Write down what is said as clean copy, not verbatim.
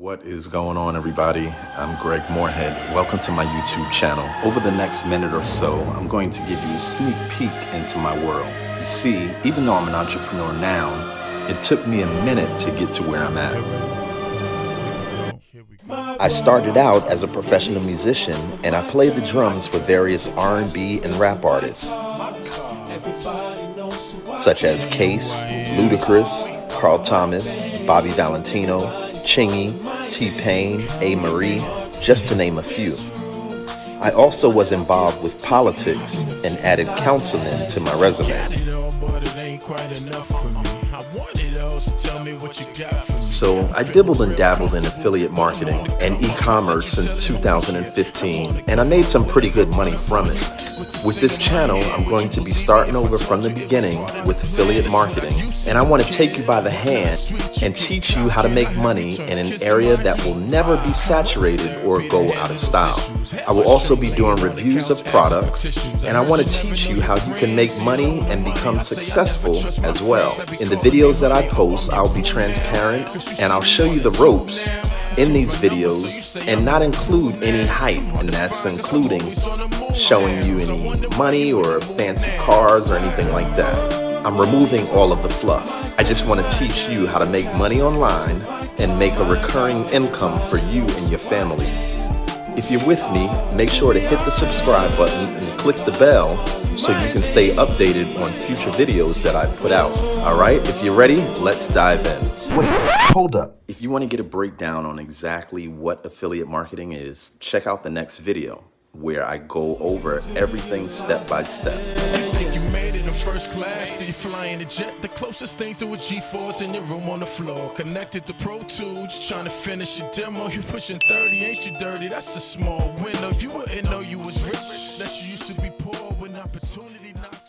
What is going on, everybody? I'm Greg Morehead. Welcome to my YouTube channel. Over the next minute or so, I'm going to give you a sneak peek into my world. You see, even though I'm an entrepreneur now, it took me a minute to get to where I'm at. I started out as a professional musician, and I played the drums for various R&B and rap artists, such as Case, Ludacris, Carl Thomas, Bobby Valentino, Chingy, T-Pain, A. Marie, just to name a few. I also was involved with politics and added councilmen to my resume. So I dibbled and dabbled in affiliate marketing and e-commerce since 2015, and I made some pretty good money from it. With this channel, I'm going to be starting over from the beginning with affiliate marketing, and I want to take you by the hand and teach you how to make money in an area that will never be saturated or go out of style. I will also be doing reviews of products, and I want to teach you how you can make money and become successful as well. In the videos that I post, I'll be transparent and I'll show you the ropes in these videos and not include any hype, and that's including showing you any money or fancy cars or anything like that. I'm removing all of the fluff. I just want to teach you how to make money online and make a recurring income for you and your family. If you're with me, make sure to hit the subscribe button and click the bell so you can stay updated on future videos that I put out. Alright, if you're ready, let's dive in. Wait, hold up. If you want to get a breakdown on exactly what affiliate marketing is, check out the next video where I go over everything step by step. First class, you flying a jet, the closest thing to a G4's in your room on the floor. Connected to Pro Tools, trying to finish your demo. You pushing 30, ain't you dirty? That's a small window. You wouldn't know you was rich, that you used to be poor when opportunity knocks.